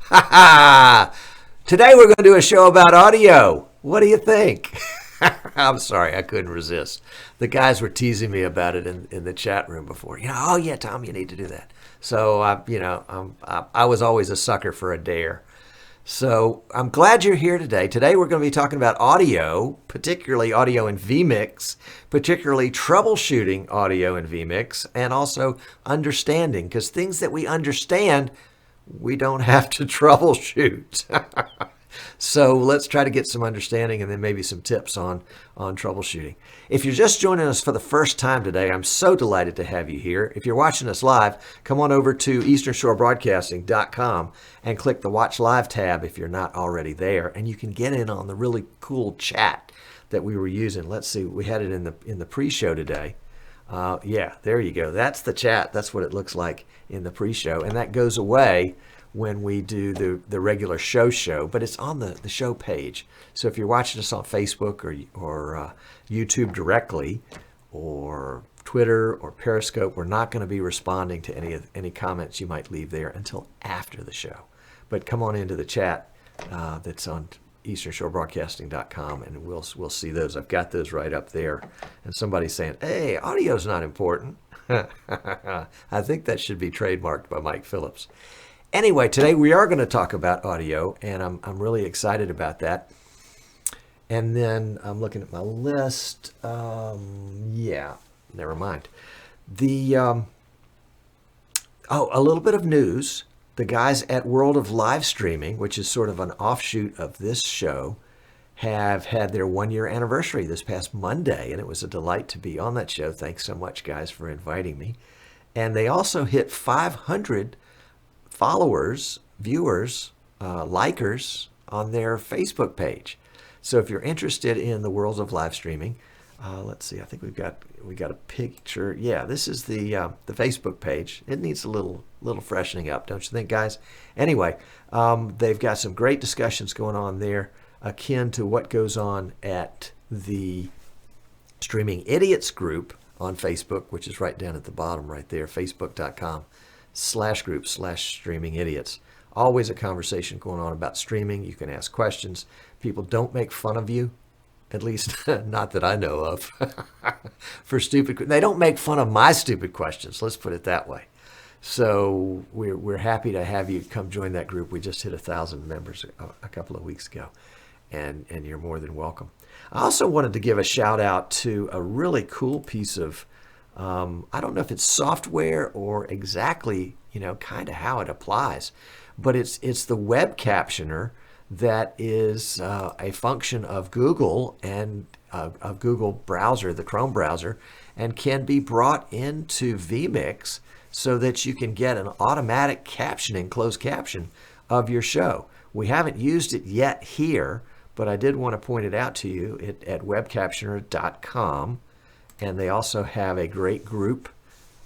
Ha ha! Today we're going to do a show about audio. What do you think? I'm sorry, I couldn't resist. The guys were teasing me about it in the chat room before. Oh yeah, Tom, you need to do that. So I was always a sucker for a dare. So I'm glad you're here today. Today we're going to be talking about audio, particularly audio in vMix, particularly troubleshooting audio in vMix, and also understanding, because things that we understand, we don't have to troubleshoot. So let's try to get some understanding and then maybe some tips on troubleshooting. If you're just joining us for the first time today, I'm so delighted to have you here. If you're watching us live, come on over to easternshorebroadcasting.com and click the Watch Live tab if you're not already there, and you can get in on the really cool chat that we were using. Let's see, we had it in the pre-show today. Yeah, there you go. That's the chat. That's what it looks like in the pre-show, and that goes away when we do the regular show, but it's on the show page. So if you're watching us on Facebook or YouTube directly, or Twitter or Periscope, we're not going to be responding to any comments you might leave there until after the show. But come on into the chat that's on easternshorebroadcasting.com, and we'll see those. I've got those right up there. And somebody's saying, "Hey, audio's not important." I think that should be trademarked by Mike Phillips. Anyway, today we are going to talk about audio, and I'm really excited about that. And then I'm looking at my list. Yeah, never mind. A little bit of news. The guys at World of Live Streaming, which is sort of an offshoot of this show, have had their 1-year anniversary this past Monday, and it was a delight to be on that show. Thanks so much, guys, for inviting me. And they also hit 500 followers, viewers, likers on their Facebook page. So if you're interested in the worlds of live streaming, let's see, I think we got a picture. Yeah, this is the Facebook page. It needs a little freshening up, don't you think, guys? Anyway, they've got some great discussions going on there, akin to what goes on at the Streaming Idiots group on Facebook, which is right down at the bottom right there, facebook.com/group/streaming idiots. Always a conversation going on about streaming. You can ask questions. People don't make fun of you, at least not that I know of, for stupid. They don't make fun of my stupid questions. Let's put it that way. So we're happy to have you come join that group. We just hit 1,000 members a couple of weeks ago, and you're more than welcome. I also wanted to give a shout out to a really cool piece of, I don't know if it's software or exactly, kind of how it applies, but it's the web captioner that is a function of Google and a Google browser, the Chrome browser, and can be brought into vMix so that you can get an automatic captioning, closed caption of your show. We haven't used it yet here, but I did want to point it out to you at webcaptioner.com. And they also have a great group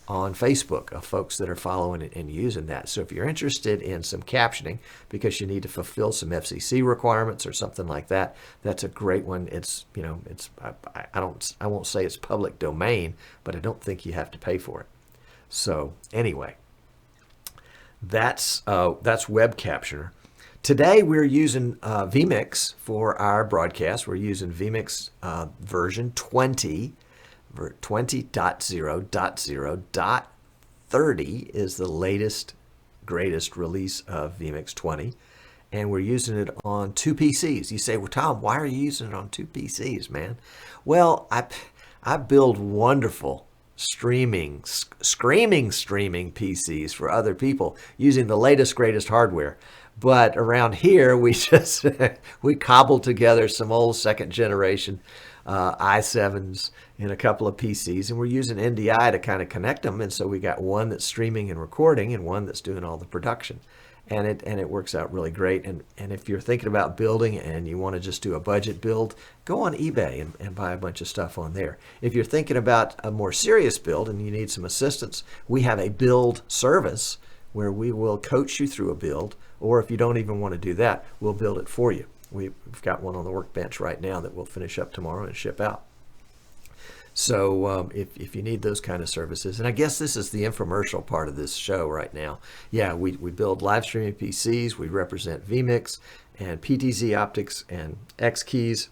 on Facebook of folks that are following it and using that. So if you're interested in some captioning because you need to fulfill some FCC requirements or something like that, that's a great one. It's, I won't say it's public domain, but I don't think you have to pay for it. So anyway, that's Web Captioner. Today we're using vMix for our broadcast. We're using vMix version 20.0.0.30 is the latest, greatest release of vMix 20, and we're using it on 2 PCs. You say, well, Tom, why are you using it on 2 PCs, man? Well, I build wonderful streaming PCs for other people using the latest, greatest hardware. But around here, we just we cobbled together some old second generation i7s in a couple of PCs, and we're using NDI to kind of connect them. And so we got one that's streaming and recording and one that's doing all the production. And it works out really great. And if you're thinking about building and you want to just do a budget build, go on eBay and buy a bunch of stuff on there. If you're thinking about a more serious build and you need some assistance, we have a build service where we will coach you through a build, or if you don't even want to do that, we'll build it for you. We've got one on the workbench right now that we'll finish up tomorrow and ship out. So if you need those kind of services, and I guess this is the infomercial part of this show right now. Yeah, we build live streaming PCs. We represent vMix and PTZ optics and X keys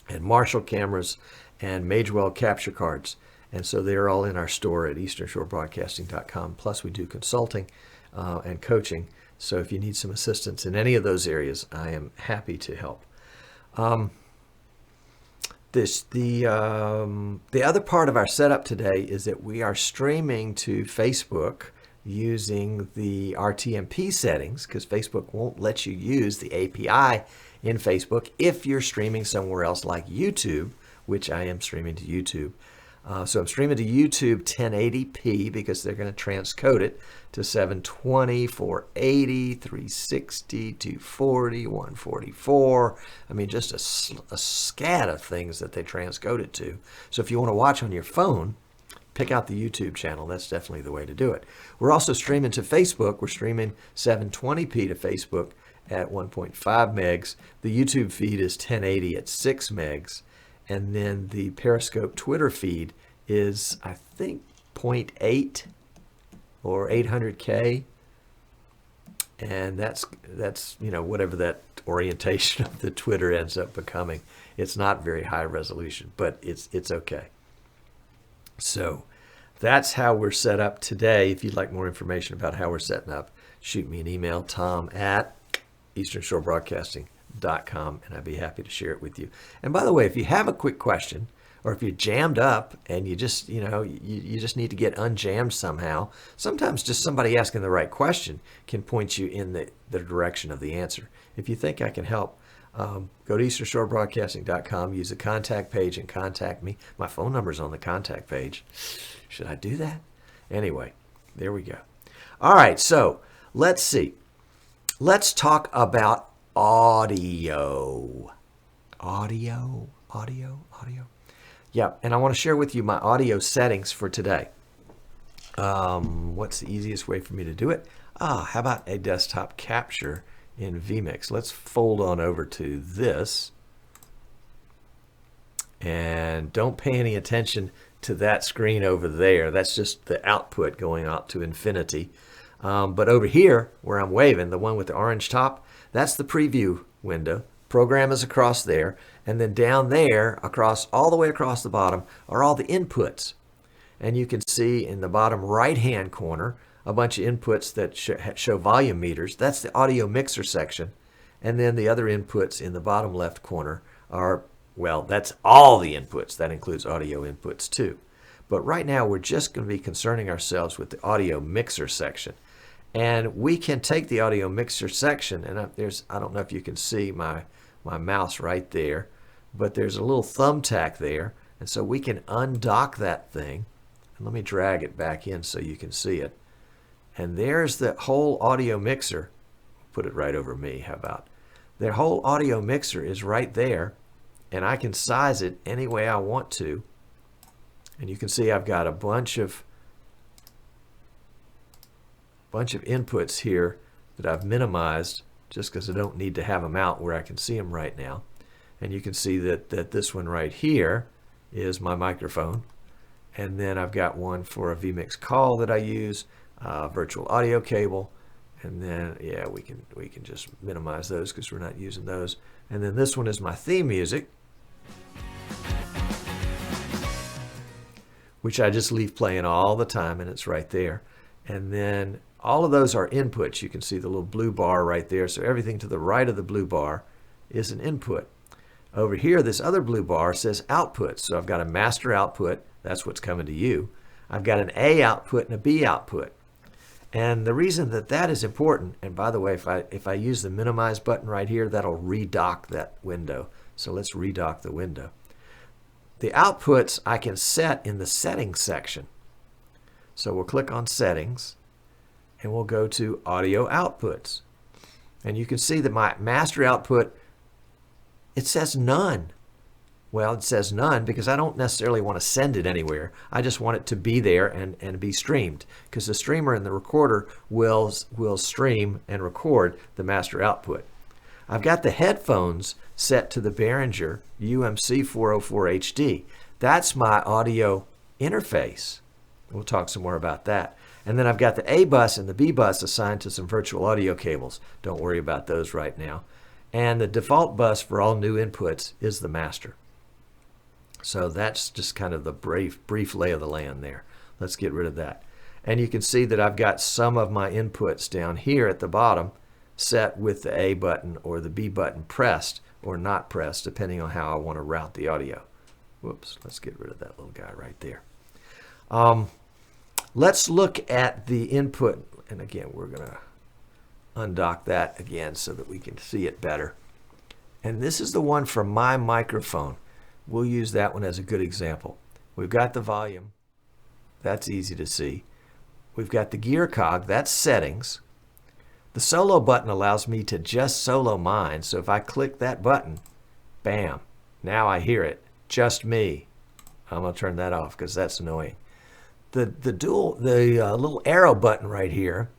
and Marshall cameras and Magewell capture cards. And so they're all in our store at easternshorebroadcasting.com. Plus we do consulting and coaching. So if you need some assistance in any of those areas, I am happy to help. The other part of our setup today is that we are streaming to Facebook using the RTMP settings, because Facebook won't let you use the API in Facebook if you're streaming somewhere else like YouTube, which I am streaming to YouTube. So I'm streaming to YouTube 1080p because they're going to transcode it to 720, 480, 360, 240, 144. I mean, just a scat of things that they transcode it to. So if you want to watch on your phone, pick out the YouTube channel. That's definitely the way to do it. We're also streaming to Facebook. We're streaming 720p to Facebook at 1.5 megs. The YouTube feed is 1080 at 6 megs. And then the Periscope Twitter feed is, I think, 0.8 or 800K. And that's whatever that orientation of the Twitter ends up becoming. It's not very high resolution, but it's okay. So that's how we're set up today. If you'd like more information about how we're setting up, shoot me an email, tom@easternshorebroadcasting.com, and I'd be happy to share it with you. And by the way, if you have a quick question, or if you're jammed up and you just need to get unjammed somehow, sometimes just somebody asking the right question can point you in the direction of the answer. If you think I can help, go to easternshorebroadcasting.com, use the contact page and contact me. My phone number's on the contact page. Should I do that? Anyway, there we go. All right, so let's see. Let's talk about audio. Audio. Yeah, and I want to share with you my audio settings for today. What's the easiest way for me to do it? How about a desktop capture in vMix? Let's fold on over to this. And don't pay any attention to that screen over there. That's just the output going out to infinity. But over here, where I'm waving, the one with the orange top, that's the preview window. Program is across there. And then down there, all the way across the bottom, are all the inputs. And you can see in the bottom right-hand corner a bunch of inputs that show volume meters. That's the audio mixer section. And then the other inputs in the bottom left corner are, well, that's all the inputs. That includes audio inputs too. But right now, we're just going to be concerning ourselves with the audio mixer section. And we can take the audio mixer section, and I don't know if you can see my mouse right there, but there's a little thumbtack there. And so we can undock that thing. And let me drag it back in so you can see it. And there's the whole audio mixer. Put it right over me, how about? The whole audio mixer is right there, and I can size it any way I want to. And you can see I've got a bunch of inputs here that I've minimized just because I don't need to have them out where I can see them right now. And you can see that this one right here is my microphone. And then I've got one for a vMix call that I use, virtual audio cable. And then, yeah, we can just minimize those because we're not using those. And then this one is my theme music, which I just leave playing all the time, and it's right there. And then all of those are inputs. You can see the little blue bar right there. So everything to the right of the blue bar is an input. Over here, this other blue bar says output. So I've got a master output. That's what's coming to you. I've got an A output and a B output. And the reason that is important, and by the way, if I use the minimize button right here, that'll redock that window. So let's redock the window. The outputs I can set in the settings section. So we'll click on settings and we'll go to audio outputs. And you can see that my master output, it says none. Well, it says none because I don't necessarily want to send it anywhere. I just want it to be there and be streamed, because the streamer and the recorder will stream and record the master output. I've got the headphones set to the Behringer UMC 404 HD. That's my audio interface. We'll talk some more about that. And then I've got the A bus and the B bus assigned to some virtual audio cables. Don't worry about those right now. And the default bus for all new inputs is the master. So that's just kind of the brief lay of the land there. Let's get rid of that. And you can see that I've got some of my inputs down here at the bottom set with the A button or the B button pressed or not pressed, depending on how I want to route the audio. Whoops, let's get rid of that little guy right there. Let's look at the input. And again, we're going to undock that again so that we can see it better. And this is the one for my microphone. We'll use that one as a good example. We've got the volume. That's easy to see. We've got the gear cog. That's settings. The solo button allows me to just solo mine. So if I click that button, bam, now I hear it. Just me. I'm going to turn that off because that's annoying. The little arrow button right here,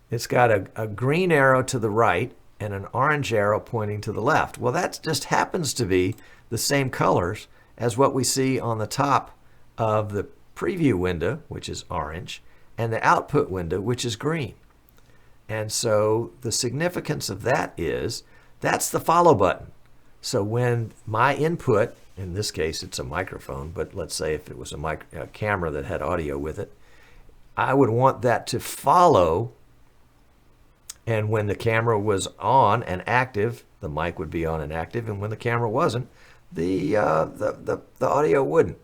it's got a green arrow to the right and an orange arrow pointing to the left. Well, that just happens to be the same colors as what we see on the top of the preview window, which is orange, and the output window, which is green. And so the significance of that is that's the follow button. So when my input, in this case it's a microphone, but let's say if it was a camera that had audio with it, I would want that to follow. And when the camera was on and active, the mic would be on and active. And when the camera wasn't, the audio wouldn't.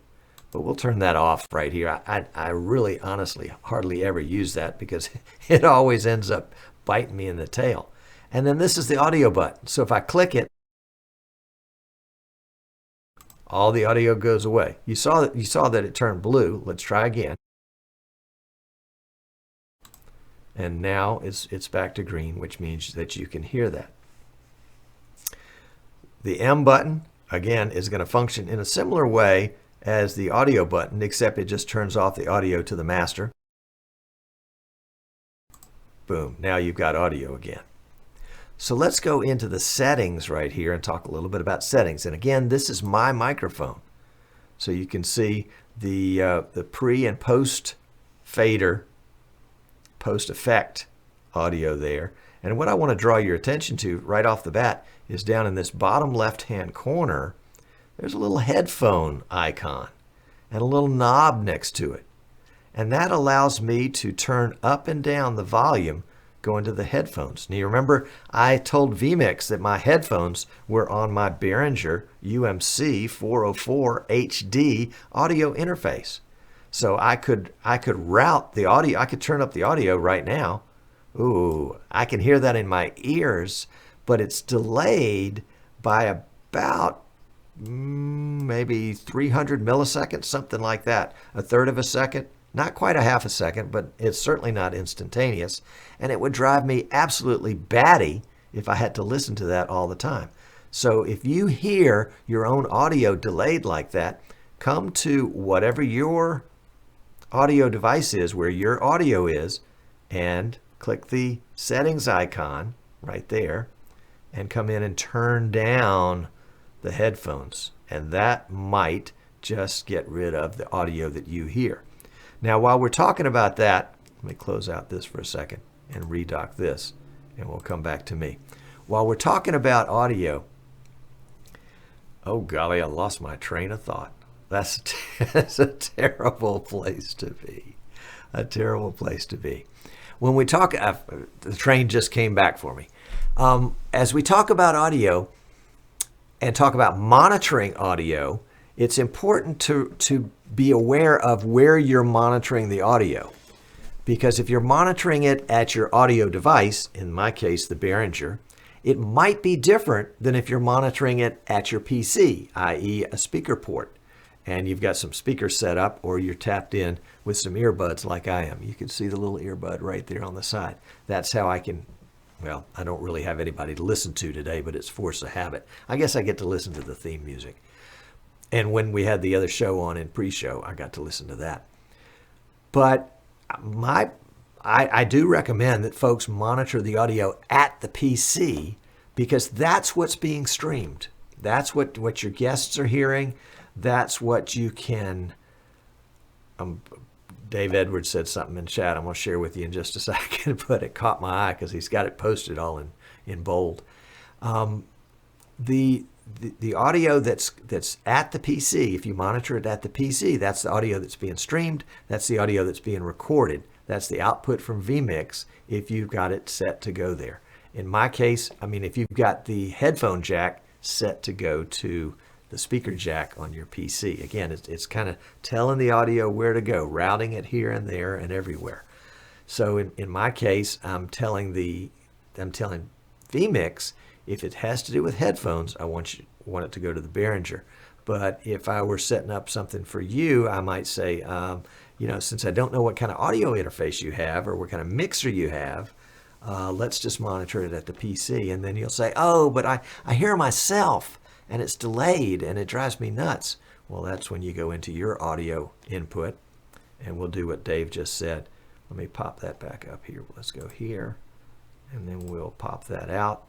But we'll turn that off right here. I really, honestly, hardly ever use that because it always ends up biting me in the tail. And then this is the audio button. So if I click it, all the audio goes away. You saw that it turned blue. Let's try again. And now it's back to green, which means that you can hear that. The M button, again, is going to function in a similar way as the audio button, except it just turns off the audio to the master. Boom, now you've got audio again. So let's go into the settings right here and talk a little bit about settings. And again, this is my microphone. So you can see the pre and post fader, post effect audio there. And what I want to draw your attention to right off the bat is down in this bottom left-hand corner, there's a little headphone icon and a little knob next to it. And that allows me to turn up and down the volume going to the headphones. Now you remember I told vMix that my headphones were on my Behringer UMC 404 HD audio interface. So I could route the audio. I could turn up the audio right now. Ooh, I can hear that in my ears, but it's delayed by about maybe 300 milliseconds, something like that. A third of a second. Not quite a half a second, but it's certainly not instantaneous. And it would drive me absolutely batty if I had to listen to that all the time. So if you hear your own audio delayed like that, come to whatever your audio device is, where your audio is, and click the settings icon right there and come in and turn down the headphones. And that might just get rid of the audio that you hear. Now, while we're talking about that, let me close out this for a second and redock this, and we'll come back to me. While we're talking about audio, oh golly, I lost my train of thought. That's a terrible place to be. A terrible place to be. When we talk, the train just came back for me. As we talk about audio and talk about monitoring audio, it's important to be aware of where you're monitoring the audio. Because if you're monitoring it at your audio device, in my case, the Behringer, it might be different than if you're monitoring it at your PC, i.e. a speaker port. And you've got some speakers set up, or you're tapped in with some earbuds like I am. You can see the little earbud right there on the side. That's how I can, well, I don't really have anybody to listen to today, but it's force of habit. I guess I get to listen to the theme music. And when we had the other show on in pre-show, I got to listen to that. But I do recommend that folks monitor the audio at the PC, because that's what's being streamed. That's what your guests are hearing. that's what you can. Dave Edwards said something in chat I'm going to share with you in just a second, but it caught my eye because he's got it posted all in bold. The audio that's at the PC, if you monitor it at the PC, that's the audio that's being streamed. That's the audio that's being recorded. That's the output from vMix if you've got it set to go there. In my case, I mean, if you've got the headphone jack set to go to the speaker jack on your PC. Again, it's kind of telling the audio where to go, routing it here and there and everywhere. So in my case, I'm telling vMix, if it has to do with headphones, I want it to go to the Behringer. But if I were setting up something for you, I might say, since I don't know what kind of audio interface you have or what kind of mixer you have, let's just monitor it at the PC. And then you'll say, oh, but I hear myself and it's delayed and it drives me nuts. Well, that's when you go into your audio input, and we'll do what Dave just said. Let me pop that back up here. Let's go here, and then we'll pop that out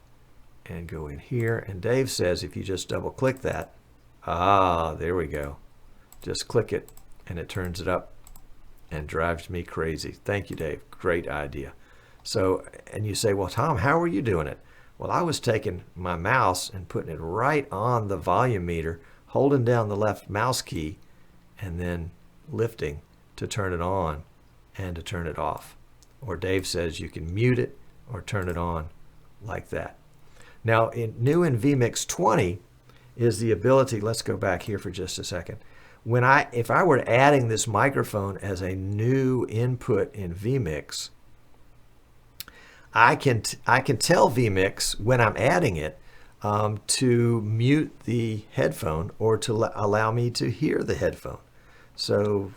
and go in here. And Dave says if you just double click that, there we go. Just click it and it turns it up and drives me crazy. Thank you, Dave. Great idea. So, and you say, well, Tom, how are you doing it? Well, I was taking my mouse and putting it right on the volume meter, holding down the left mouse key, and then lifting to turn it on and to turn it off. Or Dave says you can mute it or turn it on like that. Now, new in vMix 20 is the ability, let's go back here for just a second. If I were adding this microphone as a new input in vMix, I can tell vMix when I'm adding it to mute the headphone or to allow me to hear the headphone. So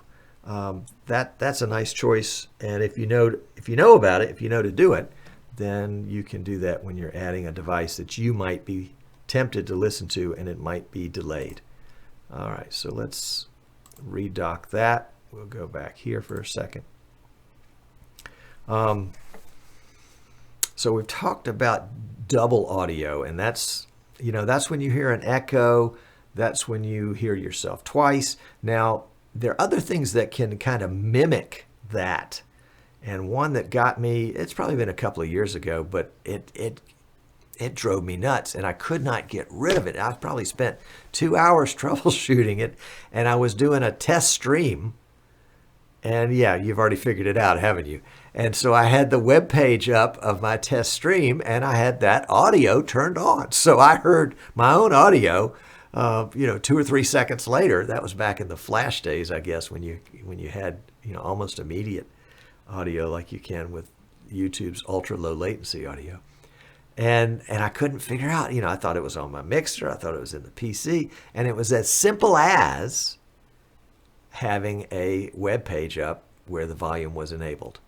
that's a nice choice. And if you know about it, if you know to do it, then you can do that when you're adding a device that you might be tempted to listen to and it might be delayed. All right, so let's redock that. We'll go back here for a second. So we've talked about double audio, and that's when you hear an echo, that's when you hear yourself twice. Now, there are other things that can kind of mimic that. And one that got me, it's probably been a couple of years ago, but it drove me nuts and I could not get rid of it. I've probably spent 2 hours troubleshooting it, and I was doing a test stream. And yeah, you've already figured it out, haven't you? And so I had the web page up of my test stream and I had that audio turned on. So I heard my own audio, 2 or 3 seconds later. That was back in the flash days, I guess, when you had, almost immediate audio like you can with YouTube's ultra low latency audio. And I couldn't figure out, I thought it was on my mixer. I thought it was in the PC. And it was as simple as having a web page up where the volume was enabled.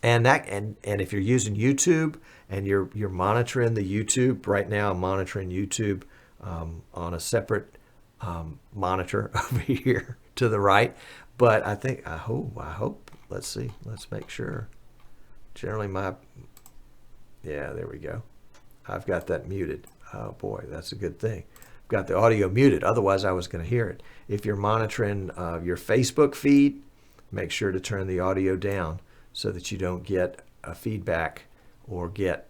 And if you're using YouTube and you're monitoring the YouTube right now, I'm monitoring YouTube on a separate monitor over here to the right. But I hope, let's see, let's make sure. Generally there we go. I've got that muted. Oh boy, that's a good thing. I've got the audio muted. Otherwise I was going to hear it. If you're monitoring your Facebook feed, make sure to turn the audio down so that you don't get a feedback or get,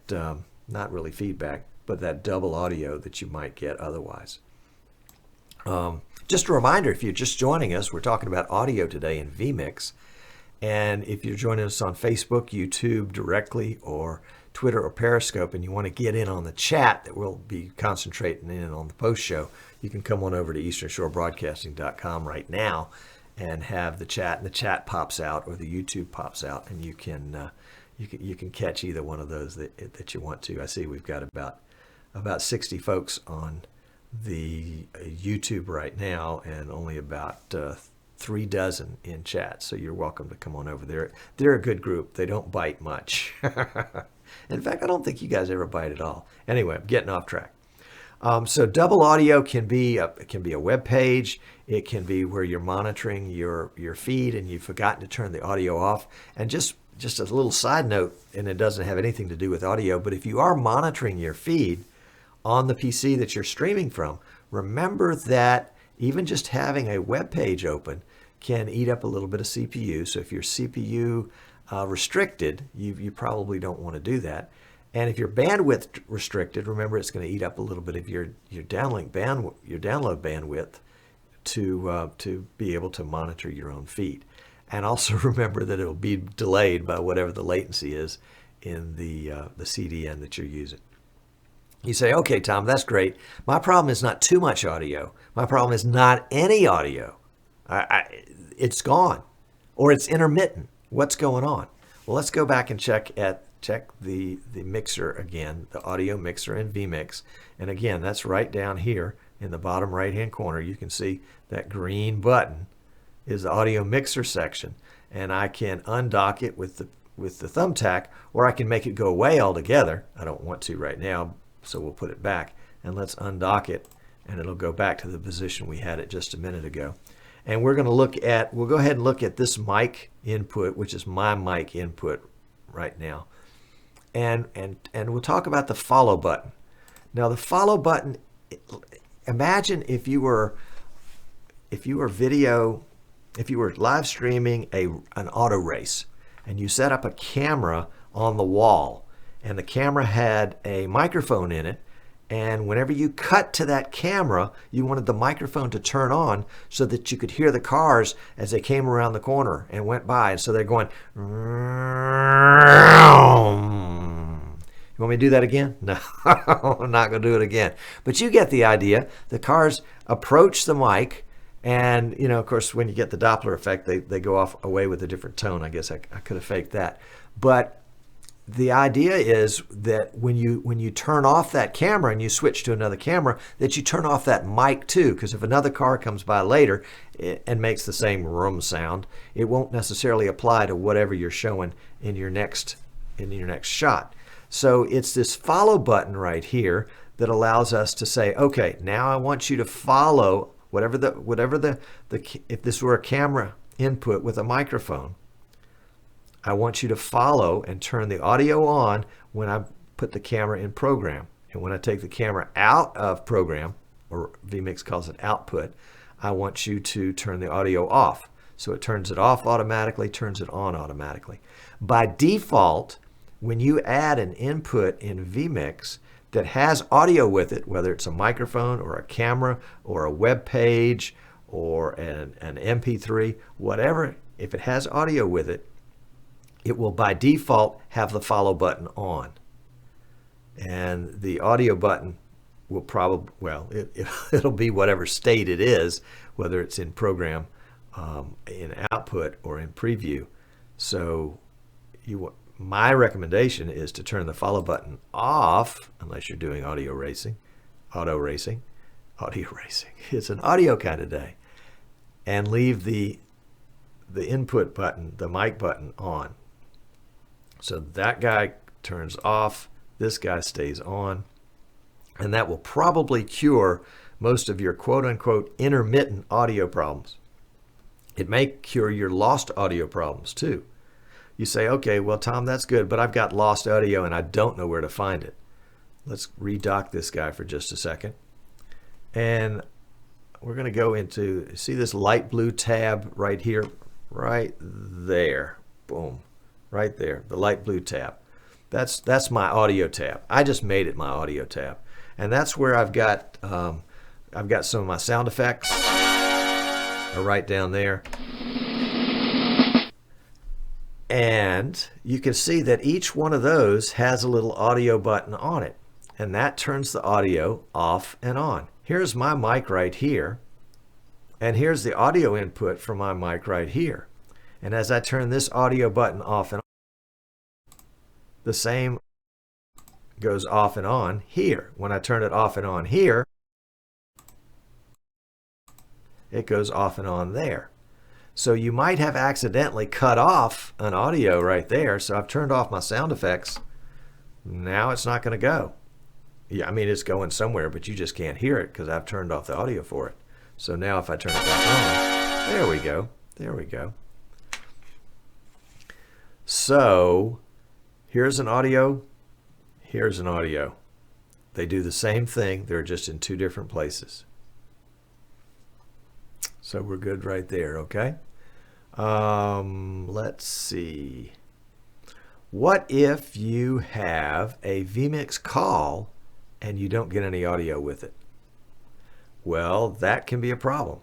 not really feedback, but that double audio that you might get otherwise. Just a reminder, if you're just joining us, we're talking about audio today in vMix. And if you're joining us on Facebook, YouTube directly, or Twitter or Periscope, and you want to get in on the chat that we'll be concentrating in on the post show, you can come on over to easternshorebroadcasting.com right now and have the chat, and the chat pops out or the YouTube pops out, and you can catch either one of those that you want to. I see we've got about 60 folks on the YouTube right now, and only about 3 dozen in chat. So you're welcome to come on over there. They're a good group. They don't bite much. In fact, I don't think you guys ever bite at all. Anyway, I'm getting off track. So double audio can be a web page. It can be where you're monitoring your feed and you've forgotten to turn the audio off. And just a little side note, and it doesn't have anything to do with audio, but if you are monitoring your feed on the PC that you're streaming from, remember that even just having a web page open can eat up a little bit of CPU. So if you're CPU restricted, you probably don't want to do that. And if you're bandwidth restricted, remember it's going to eat up a little bit of your download bandwidth to be able to monitor your own feed. And also remember that it'll be delayed by whatever the latency is in the CDN that you're using. You say, okay, Tom, that's great. My problem is not too much audio. My problem is not any audio. It's gone, or it's intermittent. What's going on? Well, let's go back and check the mixer again, the audio mixer in vMix. And again, that's right down here in the bottom right-hand corner. You can see that green button is the audio mixer section, and I can undock it with the thumbtack, or I can make it go away altogether. I don't want to right now, so we'll put it back, and let's undock it, and it'll go back to the position we had it just a minute ago. And we'll go ahead and look at this mic input, which is my mic input right now. And we'll talk about the follow button. Now the follow button, imagine if you were live streaming an auto race, and you set up a camera on the wall, and the camera had a microphone in it, and whenever you cut to that camera, you wanted the microphone to turn on so that you could hear the cars as they came around the corner and went by. And so they're going, you want me to do that again? No, I'm not going to do it again. But you get the idea. The cars approach the mic, and, of course, when you get the Doppler effect, they go off away with a different tone. I guess I could have faked that. But the idea is that when you turn off that camera and you switch to another camera, that you turn off that mic too, because if another car comes by later and makes the same room sound, it won't necessarily apply to whatever you're showing in your next shot. So it's this follow button right here that allows us to say, okay, now I want you to follow if this were a camera input with a microphone, I want you to follow and turn the audio on when I put the camera in program. And when I take the camera out of program, or vMix calls it output, I want you to turn the audio off. So it turns it off automatically, turns it on automatically. By default, when you add an input in vMix that has audio with it, whether it's a microphone or a camera or a web page or an MP3, whatever, if it has audio with it, it will by default have the follow button on. And the audio button will probably, it'll be whatever state it is, whether it's in program, in output, or in preview. So my recommendation is to turn the follow button off, unless you're doing auto racing. It's an audio kind of day. And leave the input button, the mic button, on. So that guy turns off, this guy stays on, and that will probably cure most of your quote-unquote intermittent audio problems. It may cure your lost audio problems too. You say, okay, well, Tom, that's good, but I've got lost audio and I don't know where to find it. Let's redock this guy for just a second. And we're going to go into, see this light blue tab right here, right there, boom. Right there, the light blue tab. That's my audio tab. I just made it my audio tab, and that's where I've got some of my sound effects are right down there. And you can see that each one of those has a little audio button on it, and that turns the audio off and on. Here's my mic right here, and here's the audio input from my mic right here. And as I turn this audio button off and on, the same goes off and on here. When I turn it off and on here, it goes off and on there. So you might have accidentally cut off an audio right there. So I've turned off my sound effects. Now it's not going to go. Yeah, I mean, it's going somewhere, but you just can't hear it because I've turned off the audio for it. So now if I turn it back on, there we go. There we go. So here's an audio, here's an audio. They do the same thing, they're just in two different places. So we're good right there, okay? Let's see. What if you have a vMix call and you don't get any audio with it? Well, that can be a problem.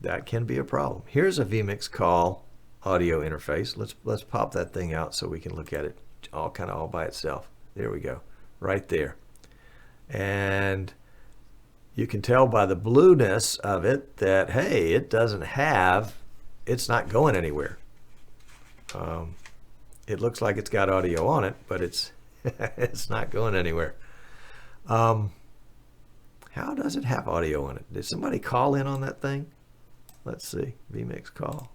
That can be a problem. Here's a vMix call audio interface. Let's pop that thing out so we can look at it all by itself. There we go, right there. And you can tell by the blueness of it that, hey, it's not going anywhere. It looks like it's got audio on it, but it's it's not going anywhere. How does it have audio on it? Did somebody call in on that thing? Let's see, vMix call.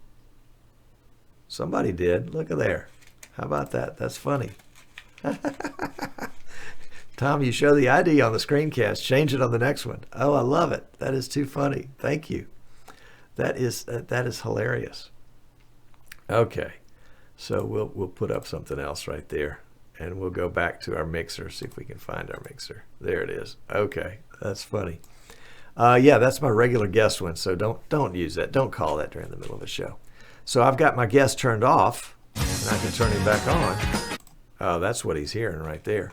Somebody did. Look at there. How about that? That's funny. Tom, you show the ID on the screencast. Change it on the next one. Oh, I love it. That is too funny. Thank you. That is hilarious. Okay, so we'll put up something else right there, and we'll go back to our mixer. See if we can find our mixer. There it is. Okay, that's funny. Yeah, that's my regular guest one. So don't use that. Don't call that during the middle of a show. So I've got my guest turned off, and I can turn him back on. Oh, that's what he's hearing right there.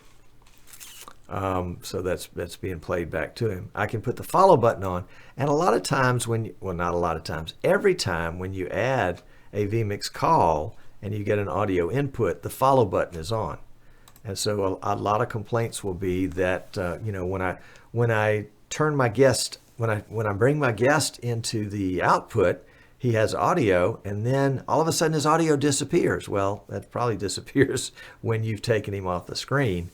So that's being played back to him. I can put the follow button on, and a lot of times not a lot of times, every time when you add a vMix call and you get an audio input, the follow button is on. And so a lot of complaints will be that when I turn my guest, when I bring my guest into the output, he has audio, and then all of a sudden his audio disappears. Well, that probably disappears when you've taken him off the screen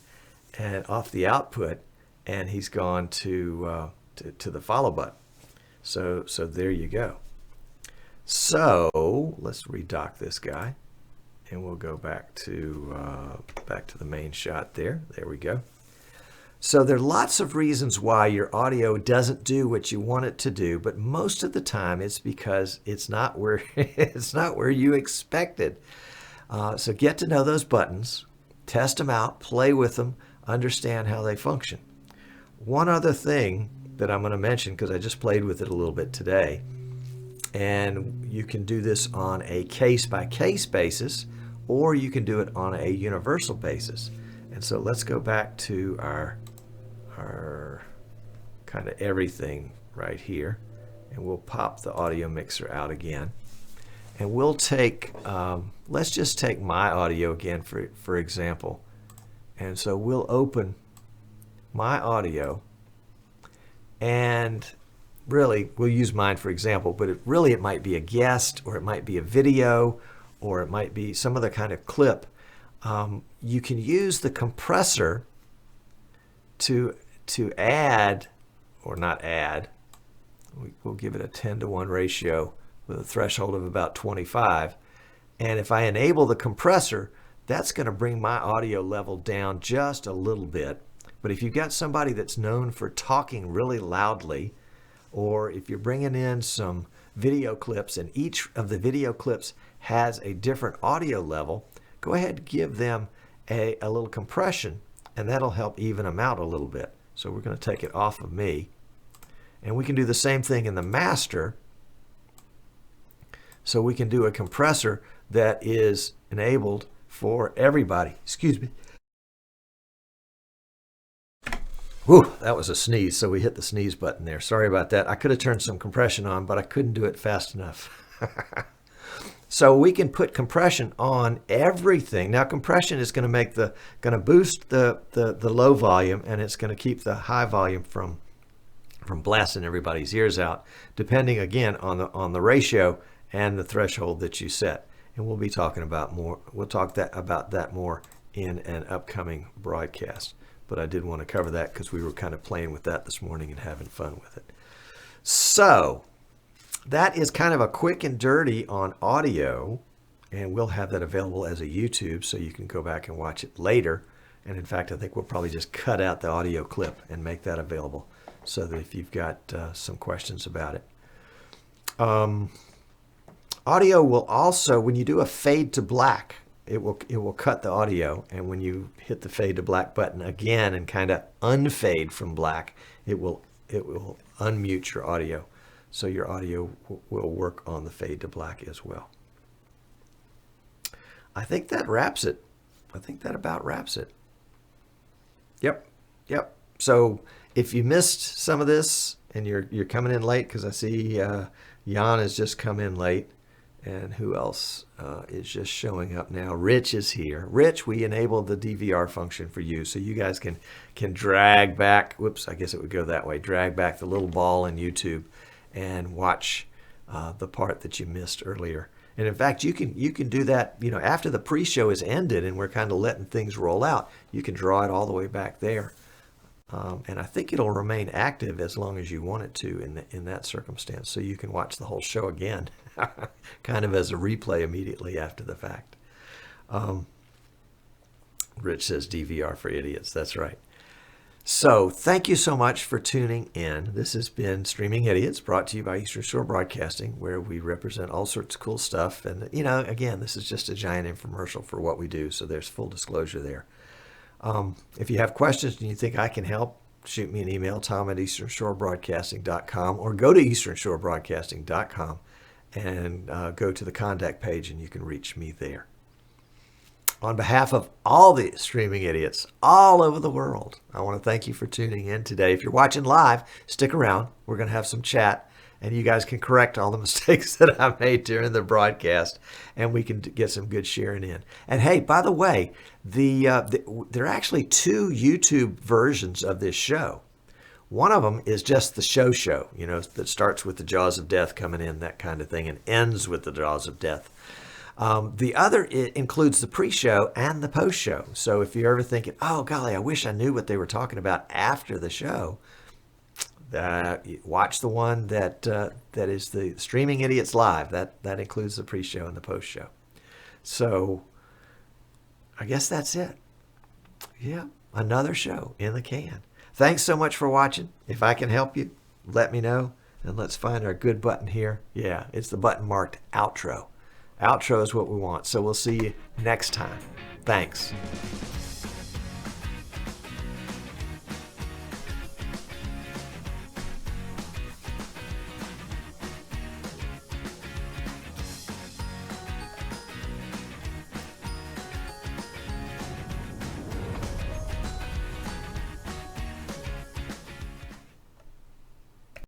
and off the output, and he's gone to the follow button. So there you go. So let's redock this guy, and we'll go back to the main shot there. There we go. So there are lots of reasons why your audio doesn't do what you want it to do, but most of the time it's because it's not where you expected. So get to know those buttons, test them out, play with them, understand how they function. One other thing that I'm going to mention, because I just played with it a little bit today, and you can do this on a case-by-case basis, or you can do it on a universal basis. And so let's go back to our kind of everything right here, and we'll pop the audio mixer out again, and we'll take let's just take my audio again for example. And so we'll open my audio, and really we'll use mine for example, but it might be a guest, or it might be a video, or it might be some other kind of clip. You can use the compressor to add, or not add, we'll give it a 10-to-1 ratio with a threshold of about 25. And if I enable the compressor, that's going to bring my audio level down just a little bit. But if you've got somebody that's known for talking really loudly, or if you're bringing in some video clips and each of the video clips has a different audio level, go ahead and give them a little compression, and that'll help even them out a little bit. So we're going to take it off of me, and we can do the same thing in the master. So we can do a compressor that is enabled for everybody. Excuse me. Whew, that was a sneeze, so we hit the sneeze button there. Sorry about that. I could have turned some compression on, but I couldn't do it fast enough. So we can put compression on everything. Now compression is going to boost the low volume, and it's going to keep the high volume from blasting everybody's ears out, depending again on the ratio and the threshold that you set. And we'll be talking about more. We'll talk about that more in an upcoming broadcast. But I did want to cover that because we were kind of playing with that this morning and having fun with it. So that is kind of a quick and dirty on audio, and we'll have that available as a YouTube, so you can go back and watch it later. And in fact, I think we'll probably just cut out the audio clip and make that available, so that if you've got some questions about it. Audio will also, when you do a fade to black, it will cut the audio, and when you hit the fade to black button again and kind of unfade from black, it will unmute your audio. so your audio will work on the fade to black as well. I think that wraps it. I think that about wraps it. Yep. So if you missed some of this and you're coming in late, because I see Jan has just come in late, and who else is just showing up now? Rich is here. Rich, we enabled the DVR function for you, so you guys can drag back. Whoops, I guess it would go that way. Drag back the little ball in YouTube and watch the part that you missed earlier. And in fact, you can do that, after the pre-show is ended and we're kind of letting things roll out. You can draw it all the way back there, and I think it'll remain active as long as you want it to in that circumstance. So you can watch the whole show again, kind of as a replay immediately after the fact. Rich says DVR for idiots. That's right. So thank you so much for tuning in. This has been Streaming Idiots, brought to you by Eastern Shore Broadcasting, where we represent all sorts of cool stuff. And, again, this is just a giant infomercial for what we do, so there's full disclosure there. If you have questions and you think I can help, shoot me an email, tom@easternshorebroadcasting.com, or go to easternshorebroadcasting.com and go to the contact page, and you can reach me there. On behalf of all the streaming idiots all over the world, I want to thank you for tuning in today. If you're watching live, stick around. We're going to have some chat, and you guys can correct all the mistakes that I made during the broadcast, and we can get some good sharing in. And hey, by the way, there are actually 2 YouTube versions of this show. One of them is just the show, that starts with the jaws of death coming in, that kind of thing, and ends with the jaws of death. The other includes the pre-show and the post-show. So if you're ever thinking, oh, golly, I wish I knew what they were talking about after the show, watch the one that is the Streaming Idiots Live. That includes the pre-show and the post-show. So I guess that's it. Yeah, another show in the can. Thanks so much for watching. If I can help you, let me know. And let's find our good button here. Yeah, it's the button marked Outro. Outro is what we want. So we'll see you next time. Thanks.